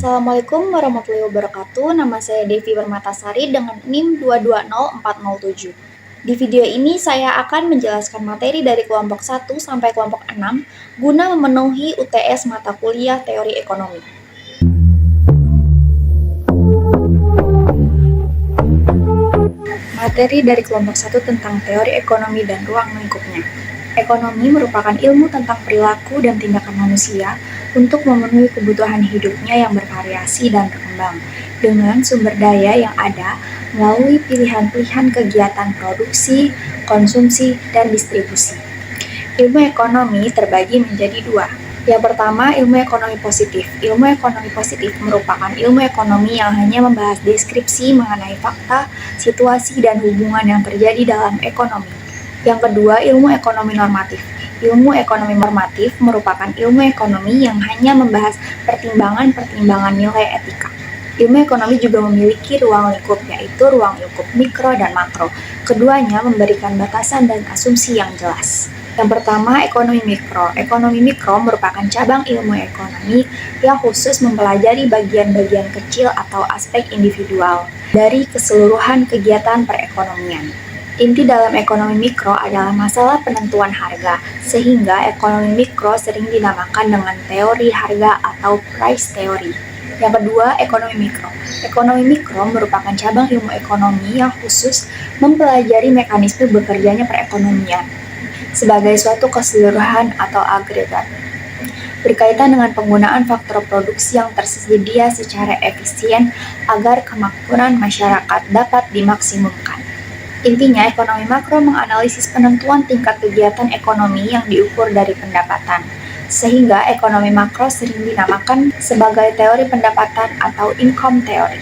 Assalamualaikum warahmatullahi wabarakatuh. Nama saya Devi Permatasari dengan NIM 220407. Di video ini saya akan menjelaskan materi dari kelompok 1 sampai kelompok 6 guna memenuhi UTS mata kuliah Teori Ekonomi. Materi dari kelompok 1 tentang teori ekonomi dan ruang lingkupnya. Ekonomi merupakan ilmu tentang perilaku dan tindakan manusia untuk memenuhi kebutuhan hidupnya yang bervariasi dan berkembang dengan sumber daya yang ada melalui pilihan-pilihan kegiatan produksi, konsumsi, dan distribusi. Ilmu ekonomi terbagi menjadi dua. Yang pertama, ilmu ekonomi positif. Ilmu ekonomi positif merupakan ilmu ekonomi yang hanya membahas deskripsi mengenai fakta, situasi, dan hubungan yang terjadi dalam ekonomi. Yang kedua, ilmu ekonomi normatif. Ilmu ekonomi normatif merupakan ilmu ekonomi yang hanya membahas pertimbangan-pertimbangan nilai etika. Ilmu ekonomi juga memiliki ruang lingkup, yaitu ruang lingkup mikro dan makro. Keduanya memberikan batasan dan asumsi yang jelas. Yang pertama, ekonomi mikro. Ekonomi mikro merupakan cabang ilmu ekonomi yang khusus mempelajari bagian-bagian kecil atau aspek individual dari keseluruhan kegiatan perekonomian. Inti dalam ekonomi mikro adalah masalah penentuan harga, sehingga ekonomi mikro sering dinamakan dengan teori harga atau price theory. Yang kedua, ekonomi mikro. Ekonomi mikro merupakan cabang ilmu ekonomi yang khusus mempelajari mekanisme bekerjanya perekonomian sebagai suatu keseluruhan atau agregat, berkaitan dengan penggunaan faktor produksi yang tersedia secara efisien agar kemakmuran masyarakat dapat dimaksimumkan. Intinya, ekonomi makro menganalisis penentuan tingkat kegiatan ekonomi yang diukur dari pendapatan, sehingga ekonomi makro sering dinamakan sebagai teori pendapatan atau income theory.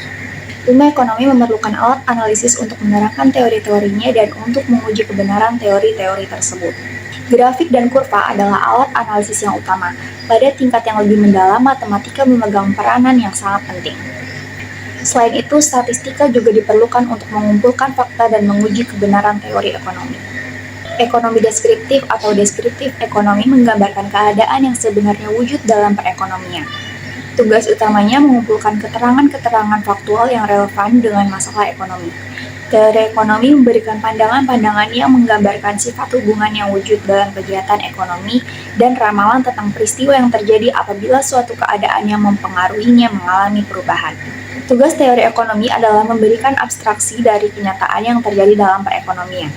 Ilmu ekonomi memerlukan alat analisis untuk menerangkan teori-teorinya dan untuk menguji kebenaran teori-teori tersebut. Grafik dan kurva adalah alat analisis yang utama. Pada tingkat yang lebih mendalam, matematika memegang peranan yang sangat penting. Selain itu, statistika juga diperlukan untuk mengumpulkan fakta dan menguji kebenaran teori ekonomi. Ekonomi deskriptif atau deskriptif ekonomi menggambarkan keadaan yang sebenarnya wujud dalam perekonomian. Tugas utamanya mengumpulkan keterangan-keterangan faktual yang relevan dengan masalah ekonomi. Teori ekonomi memberikan pandangan-pandangan yang menggambarkan sifat hubungan yang wujud dalam kegiatan ekonomi dan ramalan tentang peristiwa yang terjadi apabila suatu keadaan yang mempengaruhinya mengalami perubahan. Tugas teori ekonomi adalah memberikan abstraksi dari kenyataan yang terjadi dalam perekonomian.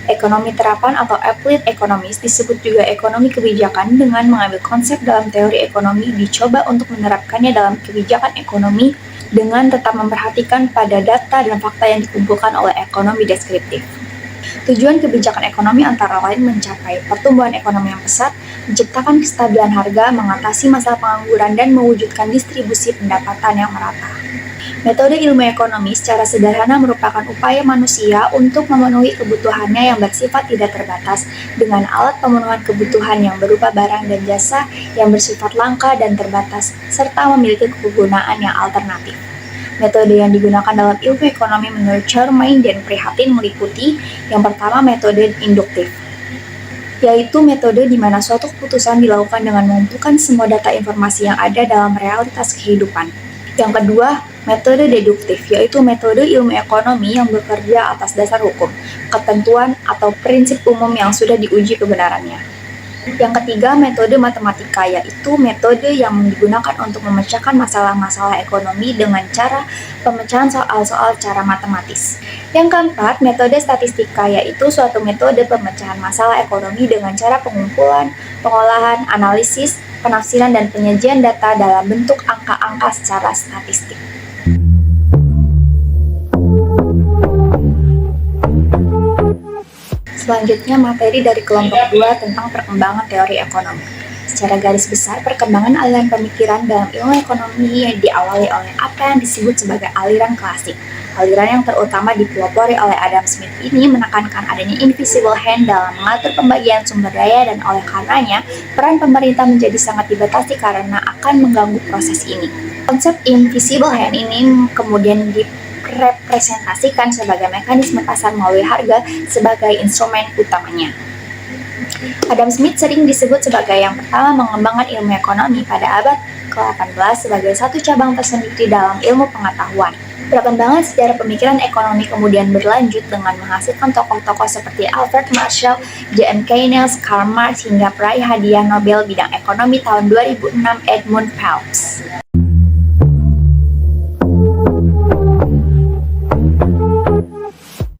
Ekonomi terapan atau applied economics disebut juga ekonomi kebijakan dengan mengambil konsep dalam teori ekonomi dicoba untuk menerapkannya dalam kebijakan ekonomi dengan tetap memperhatikan pada data dan fakta yang dikumpulkan oleh ekonomi deskriptif. Tujuan kebijakan ekonomi antara lain mencapai pertumbuhan ekonomi yang pesat, menciptakan kestabilan harga, mengatasi masalah pengangguran, dan mewujudkan distribusi pendapatan yang merata. Metode ilmu ekonomi secara sederhana merupakan upaya manusia untuk memenuhi kebutuhannya yang bersifat tidak terbatas dengan alat pemenuhan kebutuhan yang berupa barang dan jasa yang bersifat langka dan terbatas, serta memiliki kegunaan yang alternatif. Metode yang digunakan dalam ilmu ekonomi menurut Charmaine dan Prihatin meliputi yang pertama metode induktif, yaitu metode di mana suatu keputusan dilakukan dengan mengumpulkan semua data informasi yang ada dalam realitas kehidupan. Yang kedua, metode deduktif, yaitu metode ilmu ekonomi yang bekerja atas dasar hukum, ketentuan, atau prinsip umum yang sudah diuji kebenarannya. Yang ketiga, metode matematika, yaitu metode yang digunakan untuk memecahkan masalah-masalah ekonomi dengan cara pemecahan soal-soal secara matematis. Yang keempat, metode statistika, yaitu suatu metode pemecahan masalah ekonomi dengan cara pengumpulan, pengolahan, analisis, penafsiran, dan penyajian data dalam bentuk angka-angka secara statistik. Selanjutnya, materi dari kelompok 2 tentang perkembangan teori ekonomi. Secara garis besar, perkembangan aliran pemikiran dalam ilmu ekonomi yang diawali oleh apa yang disebut sebagai aliran klasik. Aliran yang terutama dipelopori oleh Adam Smith ini menekankan adanya invisible hand dalam mengatur pembagian sumber daya dan oleh karenanya, peran pemerintah menjadi sangat dibatasi karena akan mengganggu proses ini. Konsep invisible hand ini kemudian direpresentasikan sebagai mekanisme pasar melalui harga sebagai instrumen utamanya. Adam Smith sering disebut sebagai yang pertama mengembangkan ilmu ekonomi pada abad ke-18 sebagai satu cabang tersendiri dalam ilmu pengetahuan. Perkembangan sejarah pemikiran ekonomi kemudian berlanjut dengan menghasilkan tokoh-tokoh seperti Albert Marshall, John Keynes, Karl Marx, hingga peraih hadiah Nobel bidang ekonomi tahun 2006 Edmund Phelps.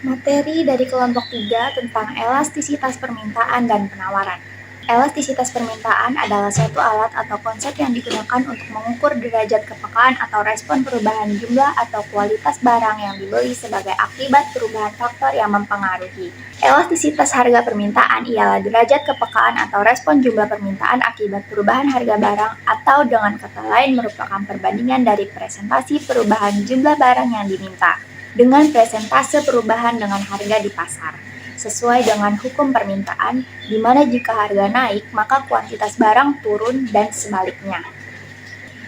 Materi dari kelompok 3 tentang elastisitas permintaan dan penawaran. Elastisitas permintaan adalah suatu alat atau konsep yang digunakan untuk mengukur derajat kepekaan atau respon perubahan jumlah atau kualitas barang yang dibeli sebagai akibat perubahan faktor yang mempengaruhi. Elastisitas harga permintaan ialah derajat kepekaan atau respon jumlah permintaan akibat perubahan harga barang, atau dengan kata lain merupakan perbandingan dari presentasi perubahan jumlah barang yang diminta dengan presentase perubahan dengan harga di pasar, sesuai dengan hukum permintaan, di mana jika harga naik, maka kuantitas barang turun dan sebaliknya.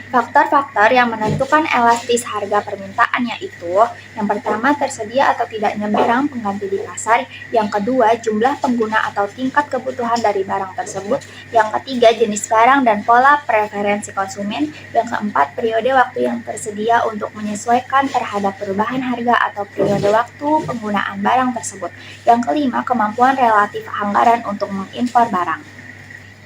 Faktor-faktor yang menentukan elastis harga permintaan yaitu, yang pertama tersedia atau tidaknya barang pengganti di pasar, yang kedua jumlah pengguna atau tingkat kebutuhan dari barang tersebut, yang ketiga jenis barang dan pola preferensi konsumen, yang keempat periode waktu yang tersedia untuk menyesuaikan terhadap perubahan harga atau periode waktu penggunaan barang tersebut, yang kelima kemampuan relatif anggaran untuk mengimpor barang.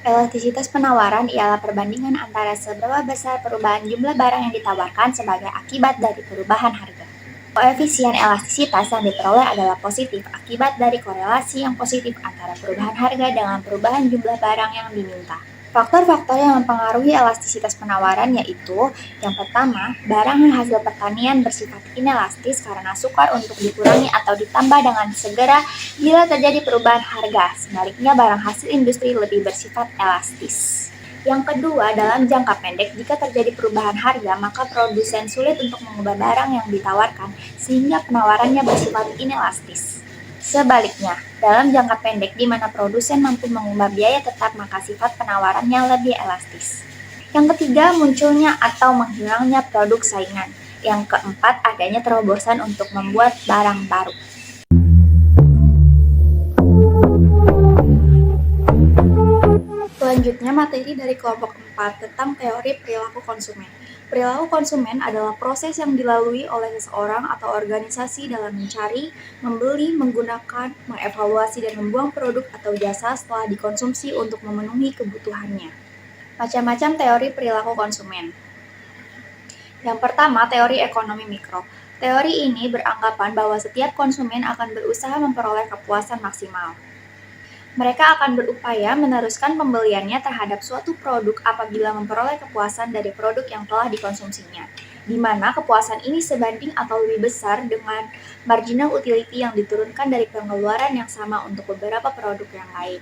Elastisitas penawaran ialah perbandingan antara seberapa besar perubahan jumlah barang yang ditawarkan sebagai akibat dari perubahan harga. Koefisien elastisitas yang diperoleh adalah positif akibat dari korelasi yang positif antara perubahan harga dengan perubahan jumlah barang yang diminta. Faktor-faktor yang mempengaruhi elastisitas penawaran yaitu, yang pertama, barang hasil pertanian bersifat inelastis karena sukar untuk dikurangi atau ditambah dengan segera bila terjadi perubahan harga. Sebaliknya, barang hasil industri lebih bersifat elastis. Yang kedua, dalam jangka pendek, jika terjadi perubahan harga, maka produsen sulit untuk mengubah barang yang ditawarkan sehingga penawarannya bersifat inelastis. Sebaliknya, dalam jangka pendek di mana produsen mampu mengubah biaya tetap, maka sifat penawarannya lebih elastis. Yang ketiga, munculnya atau menghilangnya produk saingan. Yang keempat, adanya terobosan untuk membuat barang baru. Selanjutnya, materi dari kelompok 4 tentang teori perilaku konsumen. Perilaku konsumen adalah proses yang dilalui oleh seseorang atau organisasi dalam mencari, membeli, menggunakan, mengevaluasi, dan membuang produk atau jasa setelah dikonsumsi untuk memenuhi kebutuhannya. Macam-macam teori perilaku konsumen. Yang pertama, teori ekonomi mikro. Teori ini beranggapan bahwa setiap konsumen akan berusaha memperoleh kepuasan maksimal. Mereka akan berupaya meneruskan pembeliannya terhadap suatu produk apabila memperoleh kepuasan dari produk yang telah dikonsumsinya, di mana kepuasan ini sebanding atau lebih besar dengan marginal utility yang diturunkan dari pengeluaran yang sama untuk beberapa produk yang lain.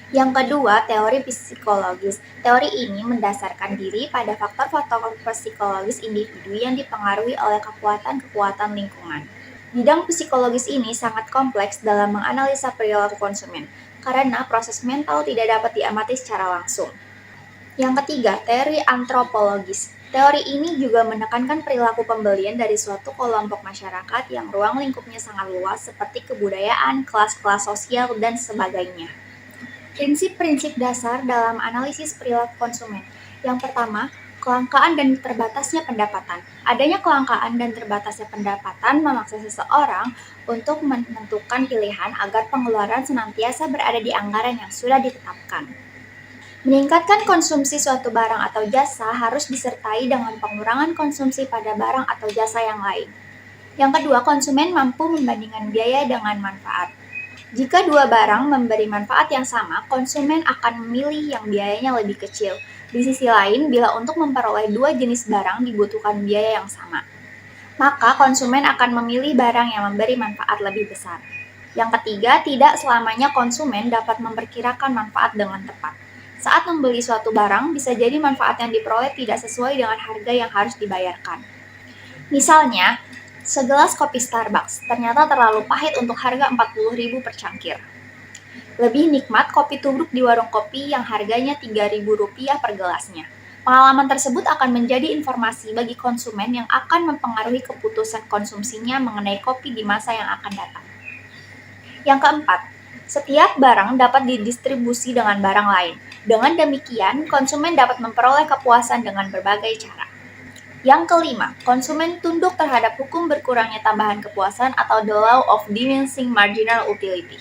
Yang kedua, teori psikologis. Teori ini mendasarkan diri pada faktor-faktor psikologis individu yang dipengaruhi oleh kekuatan-kekuatan lingkungan. Bidang psikologis ini sangat kompleks dalam menganalisa perilaku konsumen, karena proses mental tidak dapat diamati secara langsung. Yang ketiga, teori antropologis. Teori ini juga menekankan perilaku pembelian dari suatu kelompok masyarakat yang ruang lingkupnya sangat luas seperti kebudayaan, kelas-kelas sosial, dan sebagainya. Prinsip-prinsip dasar dalam analisis perilaku konsumen. Yang pertama, kelangkaan dan terbatasnya pendapatan. Adanya kelangkaan dan terbatasnya pendapatan memaksa seseorang untuk menentukan pilihan agar pengeluaran senantiasa berada di anggaran yang sudah ditetapkan. Meningkatkan konsumsi suatu barang atau jasa harus disertai dengan pengurangan konsumsi pada barang atau jasa yang lain. Yang kedua, konsumen mampu membandingkan biaya dengan manfaat. Jika dua barang memberi manfaat yang sama, konsumen akan memilih yang biayanya lebih kecil. Di sisi lain, bila untuk memperoleh dua jenis barang dibutuhkan biaya yang sama, maka konsumen akan memilih barang yang memberi manfaat lebih besar. Yang ketiga, tidak selamanya konsumen dapat memperkirakan manfaat dengan tepat. Saat membeli suatu barang, bisa jadi manfaat yang diperoleh tidak sesuai dengan harga yang harus dibayarkan. Misalnya, segelas kopi Starbucks ternyata terlalu pahit untuk harga 40.000 per cangkir. Lebih nikmat kopi tubruk di warung kopi yang harganya Rp3.000 per gelasnya. Pengalaman tersebut akan menjadi informasi bagi konsumen yang akan mempengaruhi keputusan konsumsinya mengenai kopi di masa yang akan datang. Yang keempat, Setiap barang dapat didistribusi dengan barang lain. Dengan demikian, konsumen dapat memperoleh kepuasan dengan berbagai cara. Yang kelima, konsumen tunduk terhadap hukum berkurangnya tambahan kepuasan atau the law of diminishing marginal utility.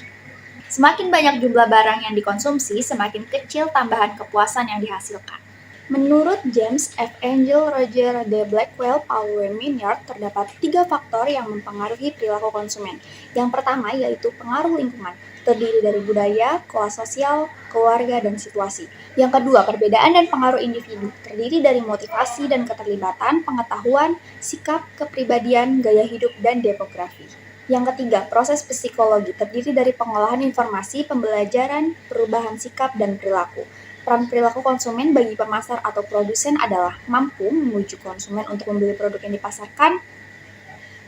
Semakin banyak jumlah barang yang dikonsumsi, semakin kecil tambahan kepuasan yang dihasilkan. Menurut James F. Angel, Roger D. Blackwell, Paul W. Maynard, terdapat 3 faktor yang mempengaruhi perilaku konsumen. Yang pertama yaitu pengaruh lingkungan, terdiri dari budaya, kelas sosial, keluarga, dan situasi. Yang kedua, perbedaan dan pengaruh individu, terdiri dari motivasi dan keterlibatan, pengetahuan, sikap, kepribadian, gaya hidup, dan demografi. Yang ketiga, proses psikologi, terdiri dari pengolahan informasi, pembelajaran, perubahan sikap, dan perilaku. Peran perilaku konsumen bagi pemasar atau produsen adalah mampu membujuk konsumen untuk membeli produk yang dipasarkan,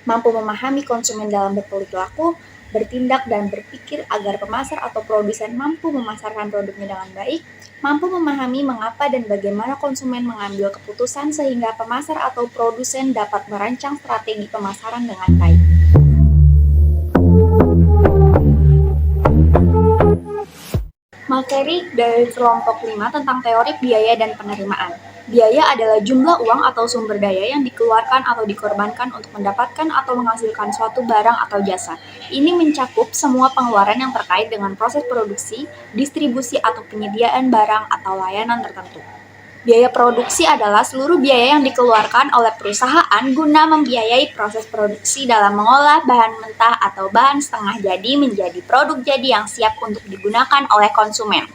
mampu memahami konsumen dalam berperilaku, bertindak dan berpikir agar pemasar atau produsen mampu memasarkan produknya dengan baik, mampu memahami mengapa dan bagaimana konsumen mengambil keputusan sehingga pemasar atau produsen dapat merancang strategi pemasaran dengan baik. Materi dari kelompok 5 tentang teori biaya dan penerimaan. Biaya adalah jumlah uang atau sumber daya yang dikeluarkan atau dikorbankan untuk mendapatkan atau menghasilkan suatu barang atau jasa. Ini mencakup semua pengeluaran yang terkait dengan proses produksi, distribusi atau penyediaan barang atau layanan tertentu. Biaya produksi adalah seluruh biaya yang dikeluarkan oleh perusahaan guna membiayai proses produksi dalam mengolah bahan mentah atau bahan setengah jadi menjadi produk jadi yang siap untuk digunakan oleh konsumen.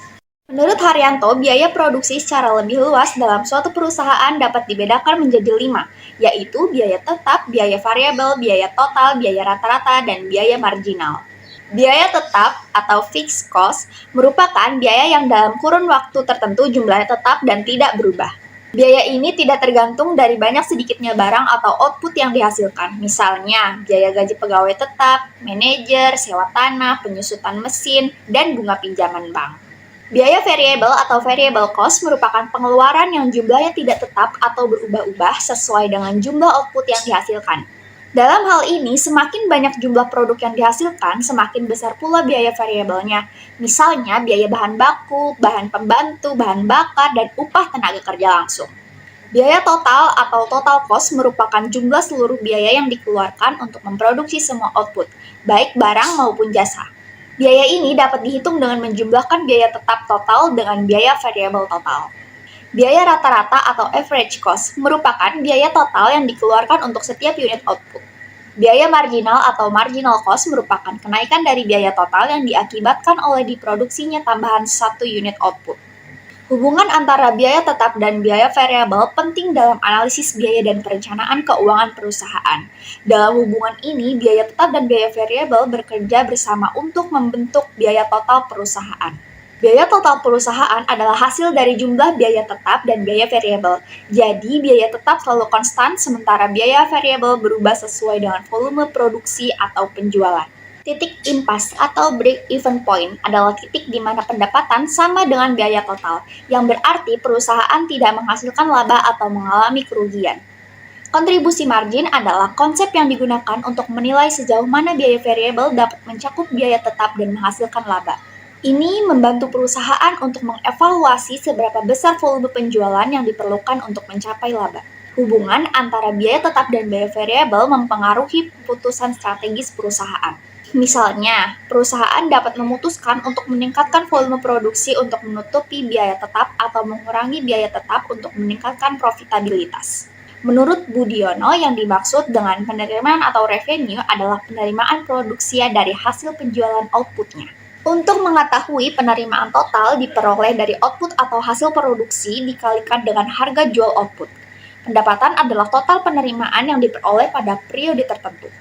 Menurut Haryanto, biaya produksi secara lebih luas dalam suatu perusahaan dapat dibedakan menjadi 5, yaitu biaya tetap, biaya variabel, biaya total, biaya rata-rata, dan biaya marginal. Biaya tetap atau fixed cost merupakan biaya yang dalam kurun waktu tertentu jumlahnya tetap dan tidak berubah. Biaya ini tidak tergantung dari banyak sedikitnya barang atau output yang dihasilkan. Misalnya, biaya gaji pegawai tetap, manajer, sewa tanah, penyusutan mesin, dan bunga pinjaman bank. Biaya variabel atau variable cost merupakan pengeluaran yang jumlahnya tidak tetap atau berubah-ubah sesuai dengan jumlah output yang dihasilkan. Dalam hal ini, semakin banyak jumlah produk yang dihasilkan, semakin besar pula biaya variabelnya. Misalnya, biaya bahan baku, bahan pembantu, bahan bakar, dan upah tenaga kerja langsung. Biaya total atau total cost merupakan jumlah seluruh biaya yang dikeluarkan untuk memproduksi semua output, baik barang maupun jasa. Biaya ini dapat dihitung dengan menjumlahkan biaya tetap total dengan biaya variabel total. Biaya rata-rata atau average cost merupakan biaya total yang dikeluarkan untuk setiap unit output. Biaya marginal atau marginal cost merupakan kenaikan dari biaya total yang diakibatkan oleh diproduksinya tambahan satu unit output. Hubungan antara biaya tetap dan biaya variabel penting dalam analisis biaya dan perencanaan keuangan perusahaan. Dalam hubungan ini, biaya tetap dan biaya variabel bekerja bersama untuk membentuk biaya total perusahaan. Biaya total perusahaan adalah hasil dari jumlah biaya tetap dan biaya variabel. Jadi, biaya tetap selalu konstan, sementara biaya variabel berubah sesuai dengan volume produksi atau penjualan. Titik impasse atau break-even point adalah titik di mana pendapatan sama dengan biaya total, yang berarti perusahaan tidak menghasilkan laba atau mengalami kerugian. Kontribusi margin adalah konsep yang digunakan untuk menilai sejauh mana biaya variabel dapat mencakup biaya tetap dan menghasilkan laba. Ini membantu perusahaan untuk mengevaluasi seberapa besar volume penjualan yang diperlukan untuk mencapai laba. Hubungan antara biaya tetap dan biaya variabel mempengaruhi keputusan strategis perusahaan. Misalnya, perusahaan dapat memutuskan untuk meningkatkan volume produksi untuk menutupi biaya tetap atau mengurangi biaya tetap untuk meningkatkan profitabilitas. Menurut Budiono, yang dimaksud dengan penerimaan atau revenue adalah penerimaan produksi dari hasil penjualan outputnya. Untuk mengetahui penerimaan total diperoleh dari output atau hasil produksi dikalikan dengan harga jual output. Pendapatan adalah total penerimaan yang diperoleh pada periode tertentu.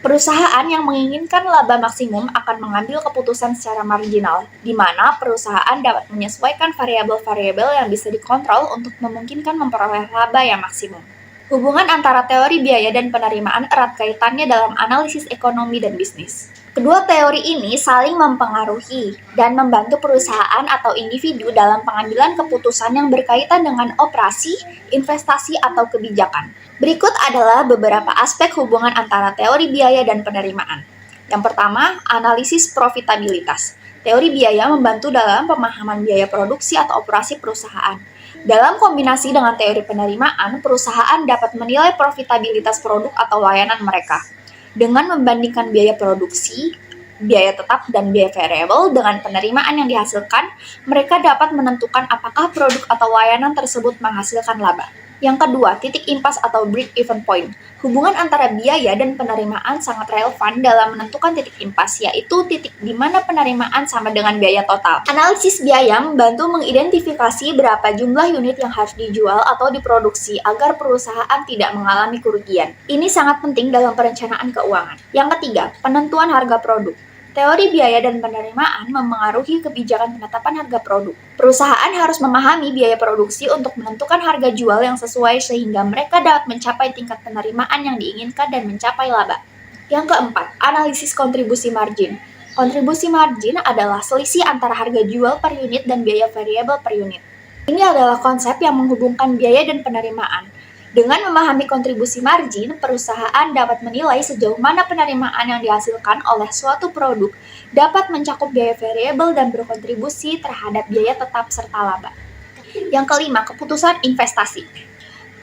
Perusahaan yang menginginkan laba maksimum akan mengambil keputusan secara marginal, di mana perusahaan dapat menyesuaikan variabel-variabel yang bisa dikontrol untuk memungkinkan memperoleh laba yang maksimum. Hubungan antara teori biaya dan penerimaan erat kaitannya dalam analisis ekonomi dan bisnis. Kedua teori ini saling mempengaruhi dan membantu perusahaan atau individu dalam pengambilan keputusan yang berkaitan dengan operasi, investasi, atau kebijakan. Berikut adalah beberapa aspek hubungan antara teori biaya dan penerimaan. Yang pertama, analisis profitabilitas. Teori biaya membantu dalam pemahaman biaya produksi atau operasi perusahaan. Dalam kombinasi dengan teori penerimaan, perusahaan dapat menilai profitabilitas produk atau layanan mereka. Dengan membandingkan biaya produksi, biaya tetap, dan biaya variabel dengan penerimaan yang dihasilkan, mereka dapat menentukan apakah produk atau layanan tersebut menghasilkan laba. Yang kedua, titik impas atau break-even point. Hubungan antara biaya dan penerimaan sangat relevan dalam menentukan titik impas, yaitu titik di mana penerimaan sama dengan biaya total. Analisis biaya membantu mengidentifikasi berapa jumlah unit yang harus dijual atau diproduksi agar perusahaan tidak mengalami kerugian. Ini sangat penting dalam perencanaan keuangan. Yang ketiga, penentuan harga produk. Teori biaya dan penerimaan memengaruhi kebijakan penetapan harga produk. Perusahaan harus memahami biaya produksi untuk menentukan harga jual yang sesuai sehingga mereka dapat mencapai tingkat penerimaan yang diinginkan dan mencapai laba. Yang keempat, analisis kontribusi margin. Kontribusi margin adalah selisih antara harga jual per unit dan biaya variabel per unit. Ini adalah konsep yang menghubungkan biaya dan penerimaan. Dengan memahami kontribusi margin, perusahaan dapat menilai sejauh mana penerimaan yang dihasilkan oleh suatu produk dapat mencakup biaya variabel dan berkontribusi terhadap biaya tetap serta laba. Yang kelima, keputusan investasi.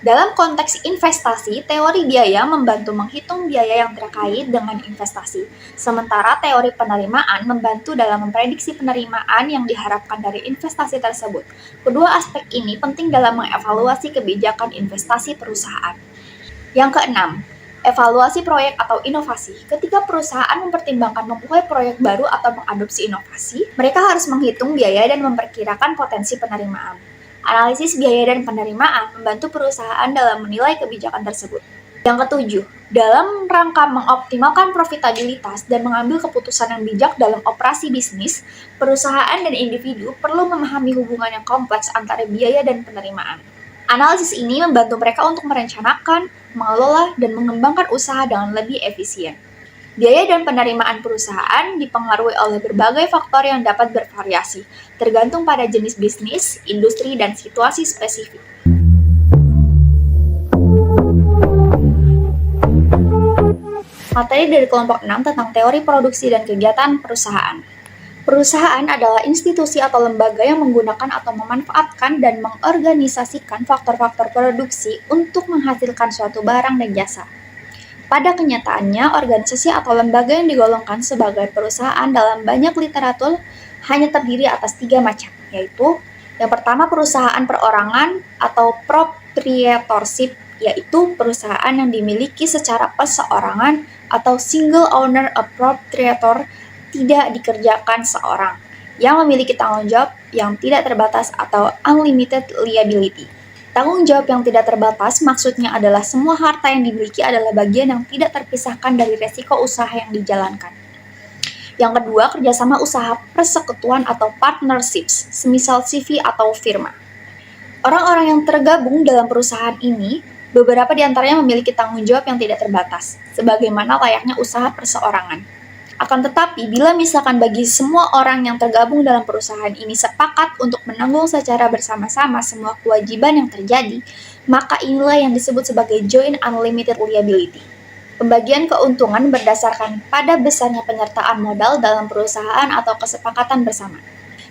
Dalam konteks investasi, teori biaya membantu menghitung biaya yang terkait dengan investasi, sementara teori penerimaan membantu dalam memprediksi penerimaan yang diharapkan dari investasi tersebut. Kedua aspek ini penting dalam mengevaluasi kebijakan investasi perusahaan. Yang keenam, evaluasi proyek atau inovasi. Ketika perusahaan mempertimbangkan memulai proyek baru atau mengadopsi inovasi, mereka harus menghitung biaya dan memperkirakan potensi penerimaan. Analisis biaya dan penerimaan membantu perusahaan dalam menilai kebijakan tersebut. Yang ketujuh, dalam rangka mengoptimalkan profitabilitas dan mengambil keputusan yang bijak dalam operasi bisnis, perusahaan dan individu perlu memahami hubungan yang kompleks antara biaya dan penerimaan. Analisis ini membantu mereka untuk merencanakan, mengelola, dan mengembangkan usaha dengan lebih efisien. Biaya dan penerimaan perusahaan dipengaruhi oleh berbagai faktor yang dapat bervariasi, tergantung pada jenis bisnis, industri, dan situasi spesifik. Materi dari kelompok 6 tentang teori produksi dan kegiatan perusahaan. Perusahaan adalah institusi atau lembaga yang menggunakan atau memanfaatkan dan mengorganisasikan faktor-faktor produksi untuk menghasilkan suatu barang dan jasa. Pada kenyataannya, organisasi atau lembaga yang digolongkan sebagai perusahaan dalam banyak literatur hanya terdiri atas 3 macam, yaitu yang pertama perusahaan perorangan atau proprietorship, yaitu perusahaan yang dimiliki secara perseorangan atau single owner a proprietor, tidak dikerjakan seorang, yang memiliki tanggung jawab yang tidak terbatas atau unlimited liability. Tanggung jawab yang tidak terbatas maksudnya adalah semua harta yang dimiliki adalah bagian yang tidak terpisahkan dari resiko usaha yang dijalankan. Yang kedua, kerjasama usaha persekutuan atau partnerships, semisal CV atau firma. Orang-orang yang tergabung dalam perusahaan ini, beberapa di antaranya memiliki tanggung jawab yang tidak terbatas, sebagaimana layaknya usaha perseorangan. Akan tetapi, bila misalkan bagi semua orang yang tergabung dalam perusahaan ini sepakat untuk menanggung secara bersama-sama semua kewajiban yang terjadi, maka inilah yang disebut sebagai joint unlimited liability. Pembagian keuntungan berdasarkan pada besarnya penyertaan modal dalam perusahaan atau kesepakatan bersama.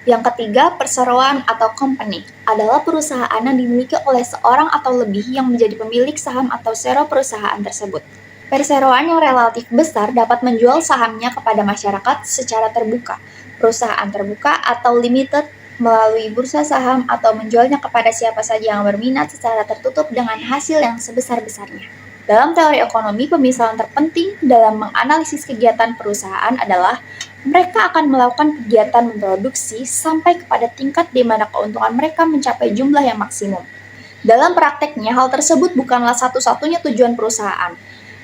Yang ketiga, perseroan atau company adalah perusahaan yang dimiliki oleh seorang atau lebih yang menjadi pemilik saham atau share perusahaan tersebut. Perseroan yang relatif besar dapat menjual sahamnya kepada masyarakat secara terbuka, perusahaan terbuka atau limited melalui bursa saham atau menjualnya kepada siapa saja yang berminat secara tertutup dengan hasil yang sebesar-besarnya. Dalam teori ekonomi, pemisahan terpenting dalam menganalisis kegiatan perusahaan adalah mereka akan melakukan kegiatan memproduksi sampai kepada tingkat di mana keuntungan mereka mencapai jumlah yang maksimum. Dalam prakteknya, hal tersebut bukanlah satu-satunya tujuan perusahaan.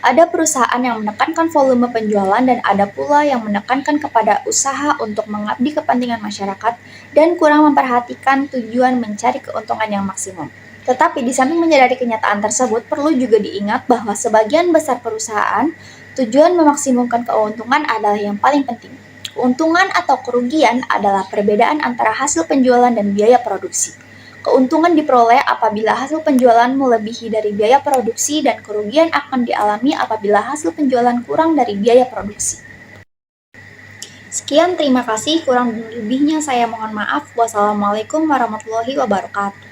Ada perusahaan yang menekankan volume penjualan dan ada pula yang menekankan kepada usaha untuk mengabdi kepentingan masyarakat dan kurang memperhatikan tujuan mencari keuntungan yang maksimum. Tetapi di samping menyadari kenyataan tersebut, perlu juga diingat bahwa sebagian besar perusahaan, tujuan memaksimumkan keuntungan adalah yang paling penting. Keuntungan atau kerugian adalah perbedaan antara hasil penjualan dan biaya produksi. Keuntungan diperoleh apabila hasil penjualan melebihi dari biaya produksi dan kerugian akan dialami apabila hasil penjualan kurang dari biaya produksi. Sekian, terima kasih. Kurang lebihnya saya mohon maaf. Wassalamualaikum warahmatullahi wabarakatuh.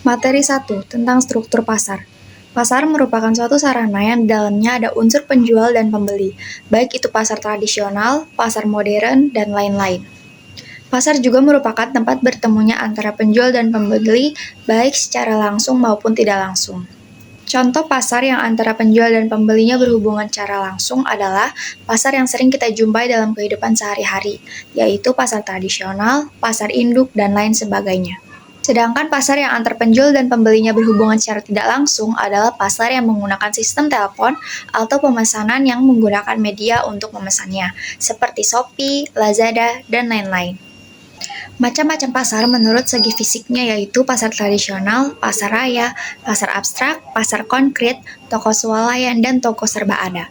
Materi 1 tentang struktur pasar. Pasar merupakan suatu sarana yang di dalamnya ada unsur penjual dan pembeli, baik itu pasar tradisional, pasar modern, dan lain-lain. Pasar juga merupakan tempat bertemunya antara penjual dan pembeli, baik secara langsung maupun tidak langsung. Contoh pasar yang antara penjual dan pembelinya berhubungan secara langsung adalah pasar yang sering kita jumpai dalam kehidupan sehari-hari, yaitu pasar tradisional, pasar induk, dan lain sebagainya. Sedangkan pasar yang antar penjual dan pembelinya berhubungan secara tidak langsung adalah pasar yang menggunakan sistem telepon atau pemesanan yang menggunakan media untuk memesannya, seperti Shopee, Lazada, dan lain-lain. Macam-macam pasar menurut segi fisiknya yaitu pasar tradisional, pasar raya, pasar abstrak, pasar konkret, toko swalayan, dan toko serba ada.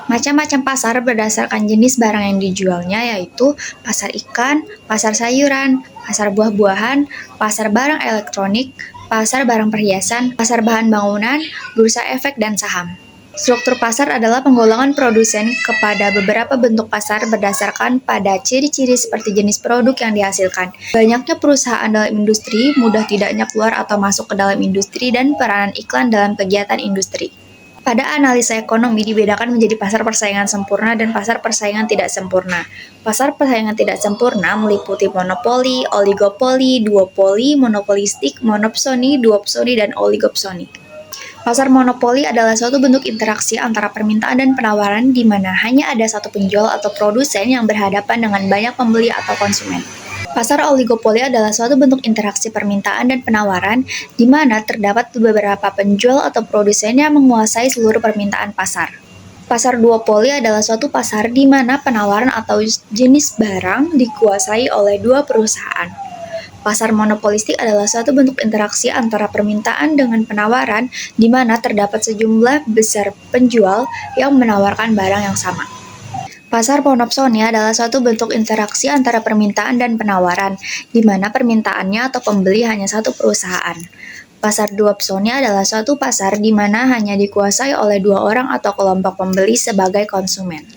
Macam-macam pasar berdasarkan jenis barang yang dijualnya yaitu pasar ikan, pasar sayuran, pasar buah-buahan, pasar barang elektronik, pasar barang perhiasan, pasar bahan bangunan, bursa efek, dan saham. Struktur pasar adalah penggolongan produsen kepada beberapa bentuk pasar berdasarkan pada ciri-ciri seperti jenis produk yang dihasilkan. Banyaknya perusahaan dalam industri, mudah tidaknya keluar atau masuk ke dalam industri, dan peranan iklan dalam kegiatan industri. Pada analisa ekonomi dibedakan menjadi pasar persaingan sempurna dan pasar persaingan tidak sempurna. Pasar persaingan tidak sempurna meliputi monopoli, oligopoli, duopoli, monopolistik, monopsoni, duopsoni, dan oligopsoni. Pasar monopoli adalah suatu bentuk interaksi antara permintaan dan penawaran di mana hanya ada satu penjual atau produsen yang berhadapan dengan banyak pembeli atau konsumen. Pasar oligopoli adalah suatu bentuk interaksi permintaan dan penawaran di mana terdapat beberapa penjual atau produsen yang menguasai seluruh permintaan pasar. Pasar duopoli adalah suatu pasar di mana penawaran atau jenis barang dikuasai oleh dua perusahaan. Pasar monopolistik adalah suatu bentuk interaksi antara permintaan dengan penawaran di mana terdapat sejumlah besar penjual yang menawarkan barang yang sama. Pasar monopsoni adalah suatu bentuk interaksi antara permintaan dan penawaran, di mana permintaannya atau pembeli hanya satu perusahaan. Pasar duopsoni adalah suatu pasar di mana hanya dikuasai oleh dua orang atau kelompok pembeli sebagai konsumen.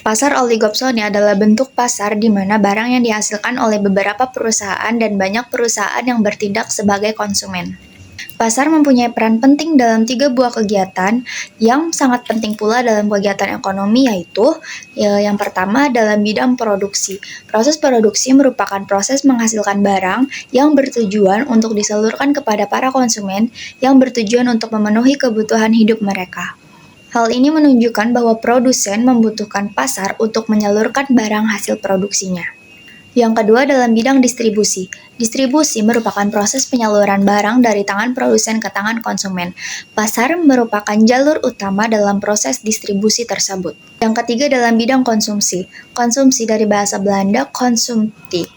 Pasar oligopsoni adalah bentuk pasar di mana barang yang dihasilkan oleh beberapa perusahaan dan banyak perusahaan yang bertindak sebagai konsumen. Pasar mempunyai peran penting dalam 3 buah kegiatan yang sangat penting pula dalam kegiatan ekonomi yaitu yang pertama dalam bidang produksi. Proses produksi merupakan proses menghasilkan barang yang bertujuan untuk disalurkan kepada para konsumen yang bertujuan untuk memenuhi kebutuhan hidup mereka. Hal ini menunjukkan bahwa produsen membutuhkan pasar untuk menyalurkan barang hasil produksinya. Yang kedua dalam bidang distribusi. Distribusi merupakan proses penyaluran barang dari tangan produsen ke tangan konsumen. Pasar merupakan jalur utama dalam proses distribusi tersebut. Yang ketiga dalam bidang konsumsi. Konsumsi dari bahasa Belanda konsumti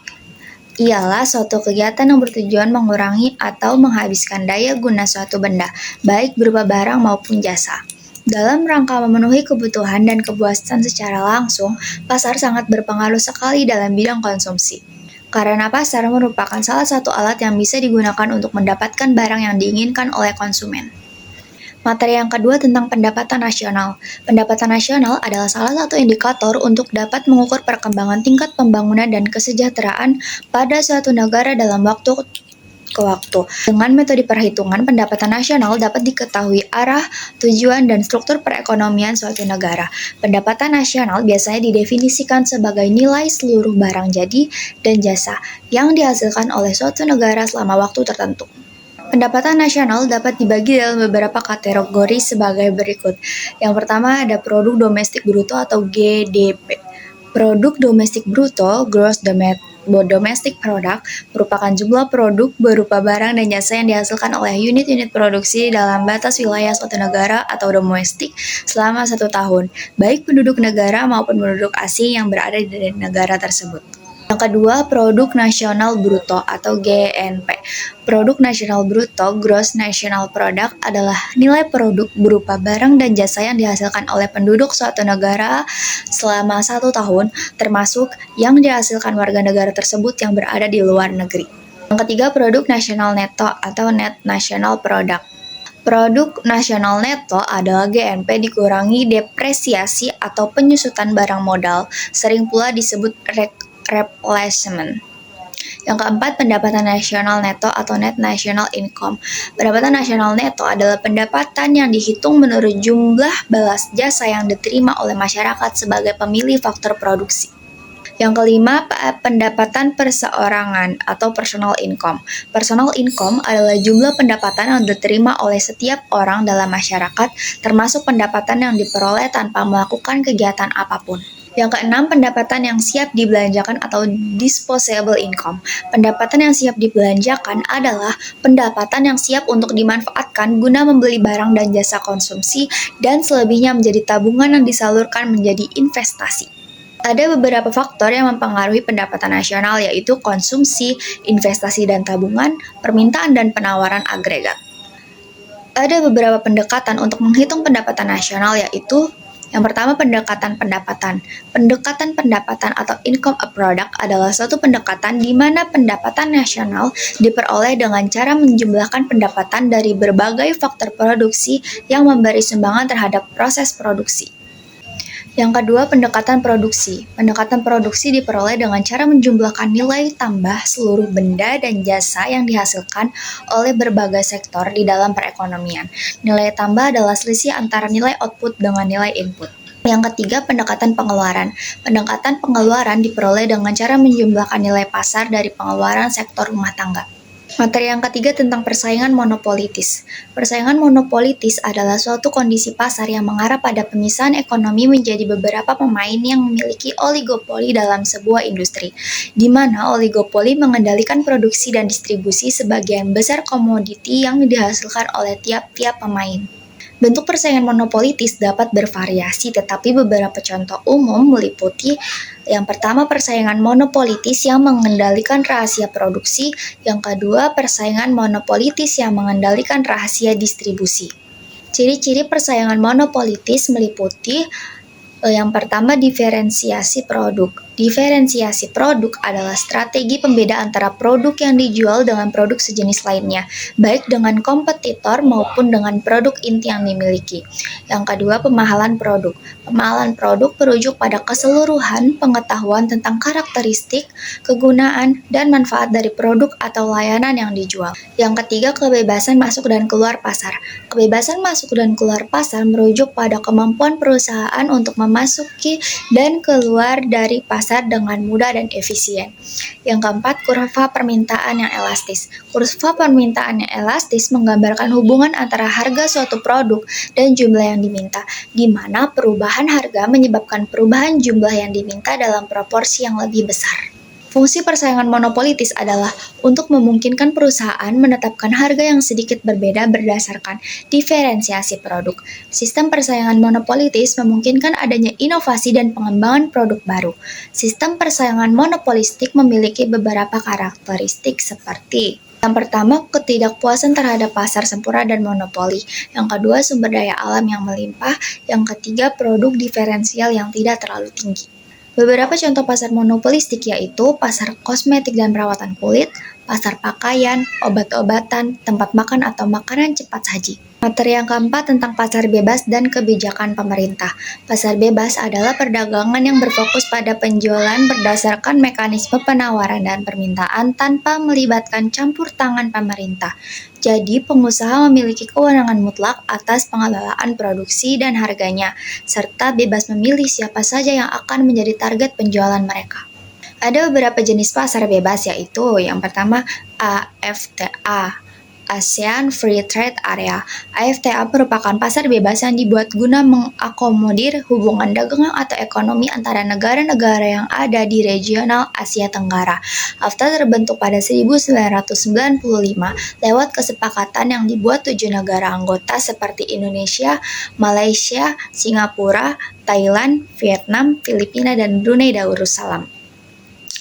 ialah suatu kegiatan yang bertujuan mengurangi atau menghabiskan daya guna suatu benda, baik berupa barang maupun jasa. Dalam rangka memenuhi kebutuhan dan kepuasan secara langsung, pasar sangat berpengaruh sekali dalam bidang konsumsi. Karena pasar merupakan salah satu alat yang bisa digunakan untuk mendapatkan barang yang diinginkan oleh konsumen. Materi yang kedua tentang pendapatan nasional. Pendapatan nasional adalah salah satu indikator untuk dapat mengukur perkembangan tingkat pembangunan dan kesejahteraan pada suatu negara dalam waktu ke waktu. Dengan metode perhitungan pendapatan nasional dapat diketahui arah, tujuan, dan struktur perekonomian suatu negara. Pendapatan nasional biasanya didefinisikan sebagai nilai seluruh barang jadi dan jasa yang dihasilkan oleh suatu negara selama waktu tertentu. Pendapatan nasional dapat dibagi dalam beberapa kategori sebagai berikut. Yang pertama ada produk domestik bruto atau GDP. Produk domestik bruto, gross domestic product, merupakan jumlah produk berupa barang dan jasa yang dihasilkan oleh unit-unit produksi dalam batas wilayah suatu negara atau domestik selama 1 tahun, baik penduduk negara maupun penduduk asing yang berada di negara tersebut. Yang kedua, produk nasional bruto atau GNP. Produk nasional bruto, gross national product, adalah nilai produk berupa barang dan jasa yang dihasilkan oleh penduduk suatu negara selama 1 tahun, termasuk yang dihasilkan warga negara tersebut yang berada di luar negeri. Yang ketiga, produk nasional neto atau net national product. Produk nasional neto adalah GNP dikurangi depresiasi atau penyusutan barang modal, sering pula disebut replacement. Yang keempat, pendapatan nasional neto atau net national income. Pendapatan nasional neto adalah pendapatan yang dihitung menurut jumlah balas jasa yang diterima oleh masyarakat sebagai pemilih faktor produksi. Yang kelima, pendapatan perseorangan atau personal income. Personal income adalah jumlah pendapatan yang diterima oleh setiap orang dalam masyarakat, termasuk pendapatan yang diperoleh tanpa melakukan kegiatan apapun. Yang keenam, pendapatan yang siap dibelanjakan atau disposable income. Pendapatan yang siap dibelanjakan adalah pendapatan yang siap untuk dimanfaatkan guna membeli barang dan jasa konsumsi, dan selebihnya menjadi tabungan yang disalurkan menjadi investasi. Ada beberapa faktor yang mempengaruhi pendapatan nasional, yaitu konsumsi, investasi dan tabungan, permintaan dan penawaran agregat. Ada beberapa pendekatan untuk menghitung pendapatan nasional, yaitu yang pertama, pendekatan pendapatan. Pendekatan pendapatan atau income a product adalah suatu pendekatan di mana pendapatan nasional diperoleh dengan cara menjumlahkan pendapatan dari berbagai faktor produksi yang memberi sumbangan terhadap proses produksi. Yang kedua, pendekatan produksi. Pendekatan produksi diperoleh dengan cara menjumlahkan nilai tambah seluruh benda dan jasa yang dihasilkan oleh berbagai sektor di dalam perekonomian. Nilai tambah adalah selisih antara nilai output dengan nilai input. Yang ketiga, pendekatan pengeluaran. Pendekatan pengeluaran diperoleh dengan cara menjumlahkan nilai pasar dari pengeluaran sektor rumah tangga. Materi yang ketiga tentang persaingan monopolitis. Persaingan monopolitis adalah suatu kondisi pasar yang mengarah pada pemisahan ekonomi menjadi beberapa pemain yang memiliki oligopoli dalam sebuah industri, di mana oligopoli mengendalikan produksi dan distribusi sebagian besar komoditi yang dihasilkan oleh tiap-tiap pemain. Bentuk persaingan monopolitis dapat bervariasi, tetapi beberapa contoh umum meliputi yang pertama, persaingan monopolitis yang mengendalikan rahasia produksi. Yang kedua, persaingan monopolitis yang mengendalikan rahasia distribusi. Ciri-ciri persaingan monopolitis meliputi yang pertama, diferensiasi produk. Diferensiasi produk adalah strategi pembeda antara produk yang dijual dengan produk sejenis lainnya, baik dengan kompetitor maupun dengan produk inti yang dimiliki. Yang kedua, pemahalan produk. Pemahalan produk merujuk pada keseluruhan pengetahuan tentang karakteristik, kegunaan, dan manfaat dari produk atau layanan yang dijual. Yang ketiga, kebebasan masuk dan keluar pasar. Kebebasan masuk dan keluar pasar merujuk pada kemampuan perusahaan untuk memasuki dan keluar dari pasar dengan mudah dan efisien. Yang keempat, kurva permintaan yang elastis. Kurva permintaan yang elastis menggambarkan hubungan antara harga suatu produk dan jumlah yang diminta, di mana perubahan harga menyebabkan perubahan jumlah yang diminta dalam proporsi yang lebih besar. Fungsi persaingan monopolitis adalah untuk memungkinkan perusahaan menetapkan harga yang sedikit berbeda berdasarkan diferensiasi produk. Sistem persaingan monopolitis memungkinkan adanya inovasi dan pengembangan produk baru. Sistem persaingan monopolistik memiliki beberapa karakteristik seperti: yang pertama, ketidakpuasan terhadap pasar sempurna dan monopoli. Yang kedua, sumber daya alam yang melimpah. Yang ketiga, produk diferensial yang tidak terlalu tinggi. Beberapa contoh pasar monopolistik yaitu pasar kosmetik dan perawatan kulit, pasar pakaian, obat-obatan, tempat makan atau makanan cepat saji. Materi yang keempat tentang pasar bebas dan kebijakan pemerintah. Pasar bebas adalah perdagangan yang berfokus pada penjualan berdasarkan mekanisme penawaran dan permintaan tanpa melibatkan campur tangan pemerintah. Jadi, pengusaha memiliki kewenangan mutlak atas pengelolaan produksi dan harganya, serta bebas memilih siapa saja yang akan menjadi target penjualan mereka. Ada beberapa jenis pasar bebas, yaitu yang pertama AFTA, ASEAN Free Trade Area. AFTA merupakan pasar bebas yang dibuat guna mengakomodir hubungan dagang atau ekonomi antara negara-negara yang ada di regional Asia Tenggara. AFTA terbentuk pada 1995 lewat kesepakatan yang dibuat 7 negara anggota seperti Indonesia, Malaysia, Singapura, Thailand, Vietnam, Filipina, dan Brunei Darussalam.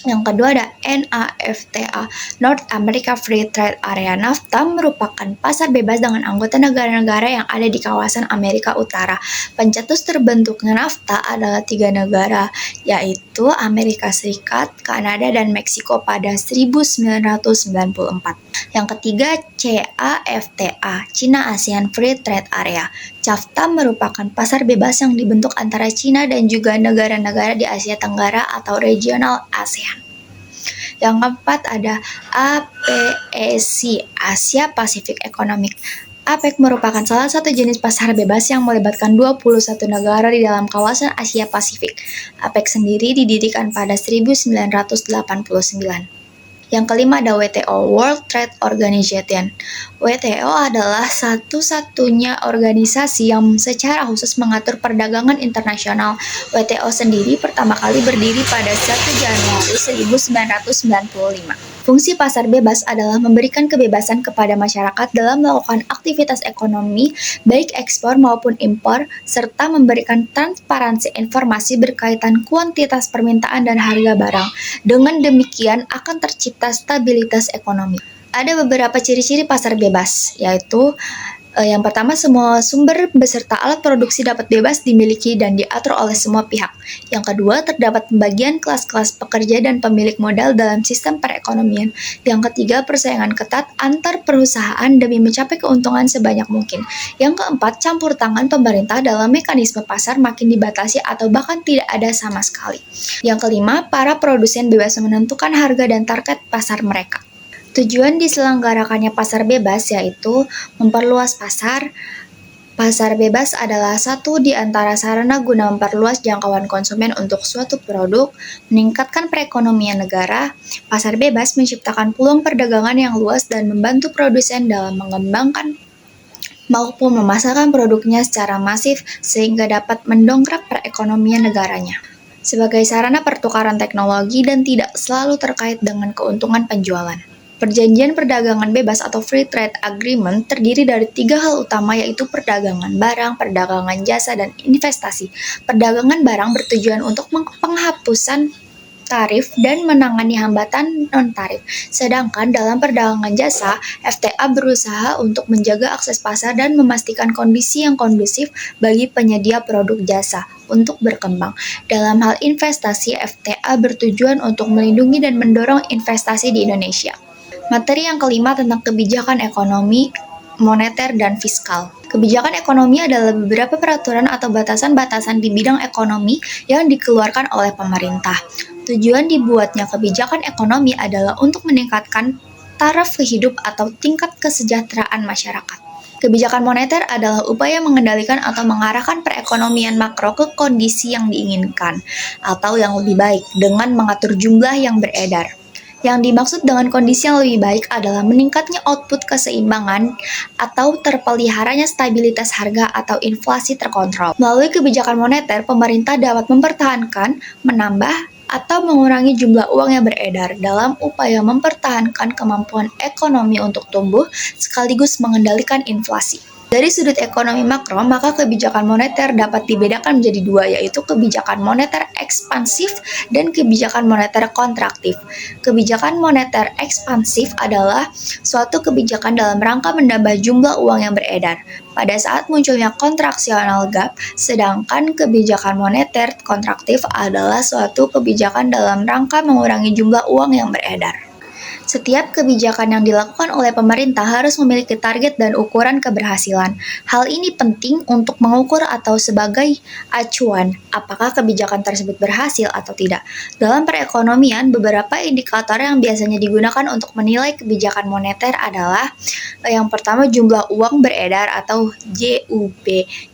Yang kedua ada NAFTA, North America Free Trade Area. NAFTA merupakan pasar bebas dengan anggota negara-negara yang ada di kawasan Amerika Utara. Pencetus terbentuknya NAFTA adalah 3 negara, yaitu Amerika Serikat, Kanada, dan Meksiko pada 1994. Yang ketiga, CAFTA, China ASEAN Free Trade Area. CAFTA merupakan pasar bebas yang dibentuk antara China dan juga negara-negara di Asia Tenggara atau regional ASEAN. Yang keempat ada APEC, Asia Pacific Economic. APEC merupakan salah satu jenis pasar bebas yang melibatkan 21 negara di dalam kawasan Asia Pasifik. APEC sendiri didirikan pada 1989. Yang kelima ada WTO, World Trade Organization. WTO adalah satu-satunya organisasi yang secara khusus mengatur perdagangan internasional. WTO sendiri pertama kali berdiri pada 1 Januari 1995. Fungsi pasar bebas adalah memberikan kebebasan kepada masyarakat dalam melakukan aktivitas ekonomi, baik ekspor maupun impor, serta memberikan transparansi informasi berkaitan kuantitas permintaan dan harga barang. Dengan demikian akan tercipta stabilitas ekonomi. Ada beberapa ciri-ciri pasar bebas, yaitu yang pertama, semua sumber beserta alat produksi dapat bebas dimiliki dan diatur oleh semua pihak. Yang kedua, terdapat pembagian kelas-kelas pekerja dan pemilik modal dalam sistem perekonomian. Yang ketiga, persaingan ketat antar perusahaan demi mencapai keuntungan sebanyak mungkin. Yang keempat, campur tangan pemerintah dalam mekanisme pasar makin dibatasi atau bahkan tidak ada sama sekali. Yang kelima, para produsen bebas menentukan harga dan target pasar mereka. Tujuan diselenggarakannya pasar bebas yaitu memperluas pasar. Pasar bebas adalah satu di antara sarana guna memperluas jangkauan konsumen untuk suatu produk, meningkatkan perekonomian negara. Pasar bebas menciptakan peluang perdagangan yang luas dan membantu produsen dalam mengembangkan maupun memasarkan produknya secara masif sehingga dapat mendongkrak perekonomian negaranya. Sebagai sarana pertukaran teknologi dan tidak selalu terkait dengan keuntungan penjualan. Perjanjian perdagangan bebas atau Free Trade Agreement terdiri dari 3 hal utama yaitu perdagangan barang, perdagangan jasa, dan investasi. Perdagangan barang bertujuan untuk penghapusan tarif dan menangani hambatan non-tarif. Sedangkan dalam perdagangan jasa, FTA berusaha untuk menjaga akses pasar dan memastikan kondisi yang kondusif bagi penyedia produk jasa untuk berkembang. Dalam hal investasi, FTA bertujuan untuk melindungi dan mendorong investasi di Indonesia. Materi yang kelima tentang kebijakan ekonomi, moneter, dan fiskal. Kebijakan ekonomi adalah beberapa peraturan atau batasan-batasan di bidang ekonomi yang dikeluarkan oleh pemerintah. Tujuan dibuatnya kebijakan ekonomi adalah untuk meningkatkan taraf hidup atau tingkat kesejahteraan masyarakat. Kebijakan moneter adalah upaya mengendalikan atau mengarahkan perekonomian makro ke kondisi yang diinginkan atau yang lebih baik dengan mengatur jumlah yang beredar. Yang dimaksud dengan kondisi yang lebih baik adalah meningkatnya output keseimbangan atau terpeliharanya stabilitas harga atau inflasi terkontrol. Melalui kebijakan moneter, pemerintah dapat mempertahankan, menambah, atau mengurangi jumlah uang yang beredar dalam upaya mempertahankan kemampuan ekonomi untuk tumbuh sekaligus mengendalikan inflasi. Dari sudut ekonomi makro, maka kebijakan moneter dapat dibedakan menjadi dua, yaitu kebijakan moneter ekspansif dan kebijakan moneter kontraktif. Kebijakan moneter ekspansif adalah suatu kebijakan dalam rangka menambah jumlah uang yang beredar pada saat munculnya kontraksional gap, sedangkan kebijakan moneter kontraktif adalah suatu kebijakan dalam rangka mengurangi jumlah uang yang beredar. Setiap kebijakan yang dilakukan oleh pemerintah harus memiliki target dan ukuran keberhasilan. Hal ini penting untuk mengukur atau sebagai acuan apakah kebijakan tersebut berhasil atau tidak. Dalam perekonomian, beberapa indikator yang biasanya digunakan untuk menilai kebijakan moneter adalah yang pertama jumlah uang beredar atau JUP,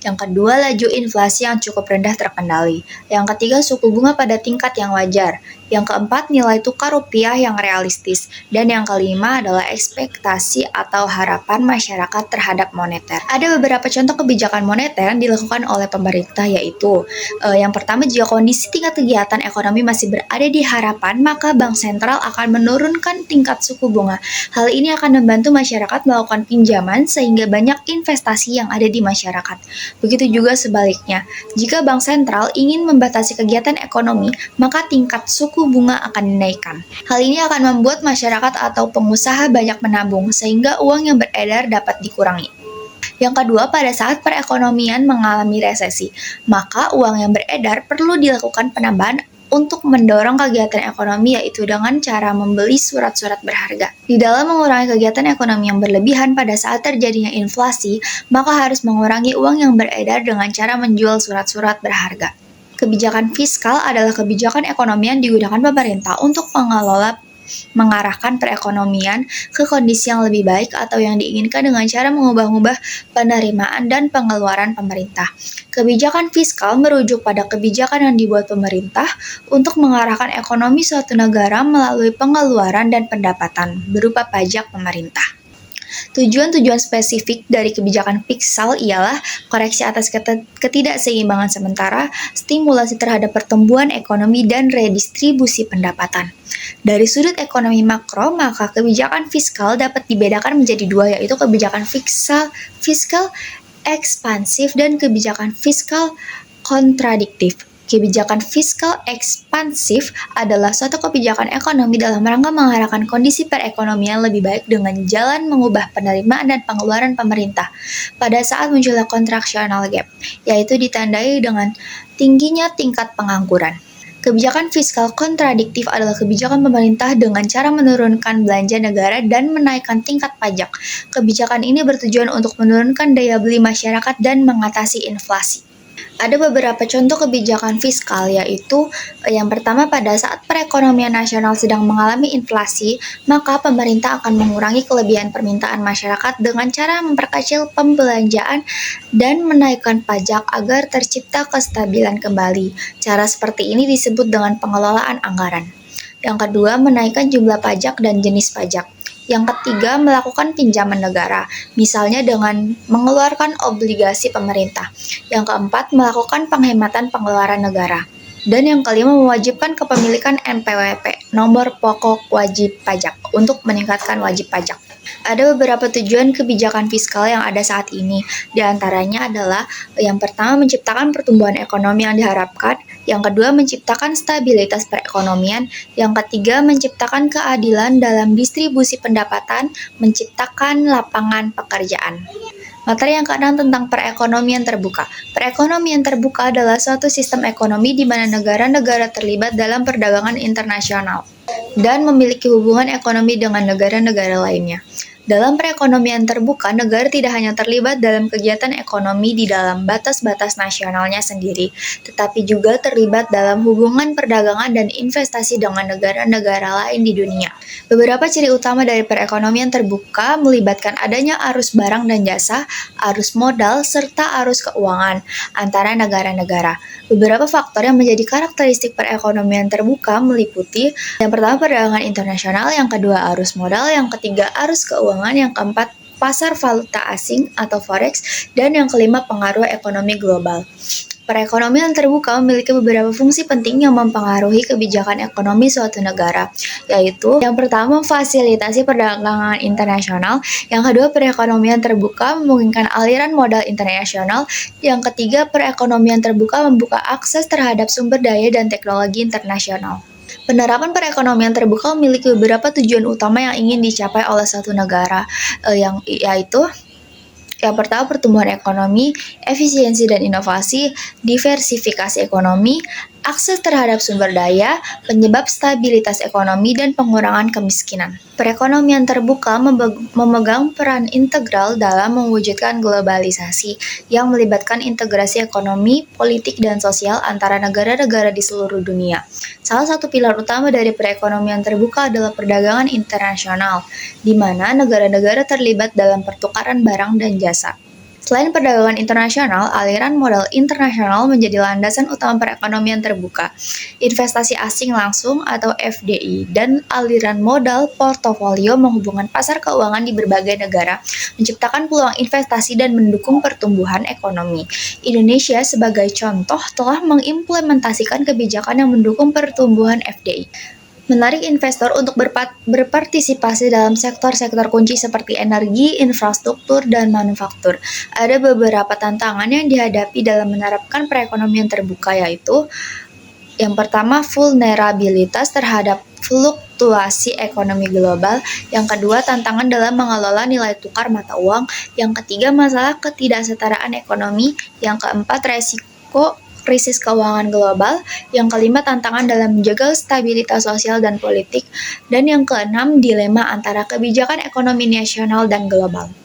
yang kedua laju inflasi yang cukup rendah terkendali, yang ketiga suku bunga pada tingkat yang wajar, yang keempat nilai tukar rupiah yang realistis, dan yang kelima adalah ekspektasi atau harapan masyarakat terhadap moneter. Ada beberapa contoh kebijakan moneter yang dilakukan oleh pemerintah yaitu yang pertama, jika kondisi tingkat kegiatan ekonomi masih berada di harapan, maka Bank Sentral akan menurunkan tingkat suku bunga. Hal ini akan membantu masyarakat melakukan pinjaman sehingga banyak investasi yang ada di masyarakat. Begitu juga sebaliknya, jika Bank Sentral ingin membatasi kegiatan ekonomi, maka tingkat suku bunga akan dinaikkan. Hal ini akan membuat masyarakat atau pengusaha banyak menabung sehingga uang yang beredar dapat dikurangi. Yang kedua, pada saat perekonomian mengalami resesi, maka uang yang beredar perlu dilakukan penambahan untuk mendorong kegiatan ekonomi, yaitu dengan cara membeli surat-surat berharga. Di dalam mengurangi kegiatan ekonomi yang berlebihan pada saat terjadinya inflasi, maka harus mengurangi uang yang beredar dengan cara menjual surat-surat berharga. Kebijakan fiskal adalah kebijakan ekonomi yang digunakan pemerintah untuk mengarahkan perekonomian ke kondisi yang lebih baik atau yang diinginkan dengan cara mengubah-ubah penerimaan dan pengeluaran pemerintah. Kebijakan fiskal merujuk pada kebijakan yang dibuat pemerintah untuk mengarahkan ekonomi suatu negara melalui pengeluaran dan pendapatan berupa pajak pemerintah. Tujuan-tujuan spesifik dari kebijakan fiskal ialah koreksi atas ketidakseimbangan sementara, stimulasi terhadap pertumbuhan ekonomi, dan redistribusi pendapatan. Dari sudut ekonomi makro, maka kebijakan fiskal dapat dibedakan menjadi dua, yaitu kebijakan fiskal ekspansif dan kebijakan fiskal kontradiktif. Kebijakan fiskal ekspansif adalah suatu kebijakan ekonomi dalam rangka mengarahkan kondisi perekonomian lebih baik dengan jalan mengubah penerimaan dan pengeluaran pemerintah pada saat munculnya contractional gap, yaitu ditandai dengan tingginya tingkat pengangguran. Kebijakan fiskal kontradiktif adalah kebijakan pemerintah dengan cara menurunkan belanja negara dan menaikkan tingkat pajak. Kebijakan ini bertujuan untuk menurunkan daya beli masyarakat dan mengatasi inflasi. Ada beberapa contoh kebijakan fiskal, yaitu yang pertama, pada saat perekonomian nasional sedang mengalami inflasi, maka pemerintah akan mengurangi kelebihan permintaan masyarakat dengan cara memperkecil pembelanjaan dan menaikkan pajak agar tercipta kestabilan kembali. Cara seperti ini disebut dengan pengelolaan anggaran. Yang kedua, menaikkan jumlah pajak dan jenis pajak. Yang ketiga, melakukan pinjaman negara, misalnya dengan mengeluarkan obligasi pemerintah. Yang keempat, melakukan penghematan pengeluaran negara. Dan yang kelima, mewajibkan kepemilikan NPWP, nomor pokok wajib pajak, untuk meningkatkan wajib pajak. Ada beberapa tujuan kebijakan fiskal yang ada saat ini. Di antaranya adalah yang pertama, menciptakan pertumbuhan ekonomi yang diharapkan. Yang kedua, menciptakan stabilitas perekonomian. Yang ketiga, menciptakan keadilan dalam distribusi pendapatan, menciptakan lapangan pekerjaan. Materi yang keenam tentang perekonomian terbuka. Perekonomian terbuka adalah suatu sistem ekonomi di mana negara-negara terlibat dalam perdagangan internasional dan memiliki hubungan ekonomi dengan negara-negara lainnya. Dalam perekonomian terbuka, negara tidak hanya terlibat dalam kegiatan ekonomi di dalam batas-batas nasionalnya sendiri, tetapi juga terlibat dalam hubungan perdagangan dan investasi dengan negara-negara lain di dunia. Beberapa ciri utama dari perekonomian terbuka melibatkan adanya arus barang dan jasa, arus modal, serta arus keuangan antara negara-negara. Beberapa faktor yang menjadi karakteristik perekonomian terbuka meliputi yang pertama, perdagangan internasional, yang kedua, arus modal, yang ketiga, arus keuangan, yang keempat, pasar valuta asing atau forex, dan yang kelima, pengaruh ekonomi global. Perekonomian terbuka memiliki beberapa fungsi penting yang mempengaruhi kebijakan ekonomi suatu negara, yaitu yang pertama, fasilitasi perdagangan internasional, yang kedua, perekonomian terbuka memungkinkan aliran modal internasional, yang ketiga, perekonomian terbuka membuka akses terhadap sumber daya dan teknologi internasional. Penerapan perekonomian terbuka memiliki beberapa tujuan utama yang ingin dicapai oleh suatu negara, yaitu yang pertama, pertumbuhan ekonomi, efisiensi dan inovasi, diversifikasi ekonomi, akses terhadap sumber daya, penyebab stabilitas ekonomi, dan pengurangan kemiskinan. Perekonomian terbuka memegang peran integral dalam mewujudkan globalisasi yang melibatkan integrasi ekonomi, politik, dan sosial antara negara-negara di seluruh dunia. Salah satu pilar utama dari perekonomian terbuka adalah perdagangan internasional, di mana negara-negara terlibat dalam pertukaran barang dan jasa. Selain perdagangan internasional, aliran modal internasional menjadi landasan utama perekonomian terbuka. Investasi asing langsung atau FDI dan aliran modal portofolio menghubungkan pasar keuangan di berbagai negara, menciptakan peluang investasi dan mendukung pertumbuhan ekonomi. Indonesia sebagai contoh telah mengimplementasikan kebijakan yang mendukung pertumbuhan FDI. Menarik investor untuk berpartisipasi dalam sektor-sektor kunci seperti energi, infrastruktur, dan manufaktur. Ada beberapa tantangan yang dihadapi dalam menerapkan perekonomian terbuka, yaitu yang pertama, vulnerabilitas terhadap fluktuasi ekonomi global. Yang kedua, tantangan dalam mengelola nilai tukar mata uang. Yang ketiga, masalah ketidaksetaraan ekonomi. Yang keempat, resiko krisis keuangan global, yang kelima tantangan dalam menjaga stabilitas sosial dan politik, dan yang keenam dilema antara kebijakan ekonomi nasional dan global.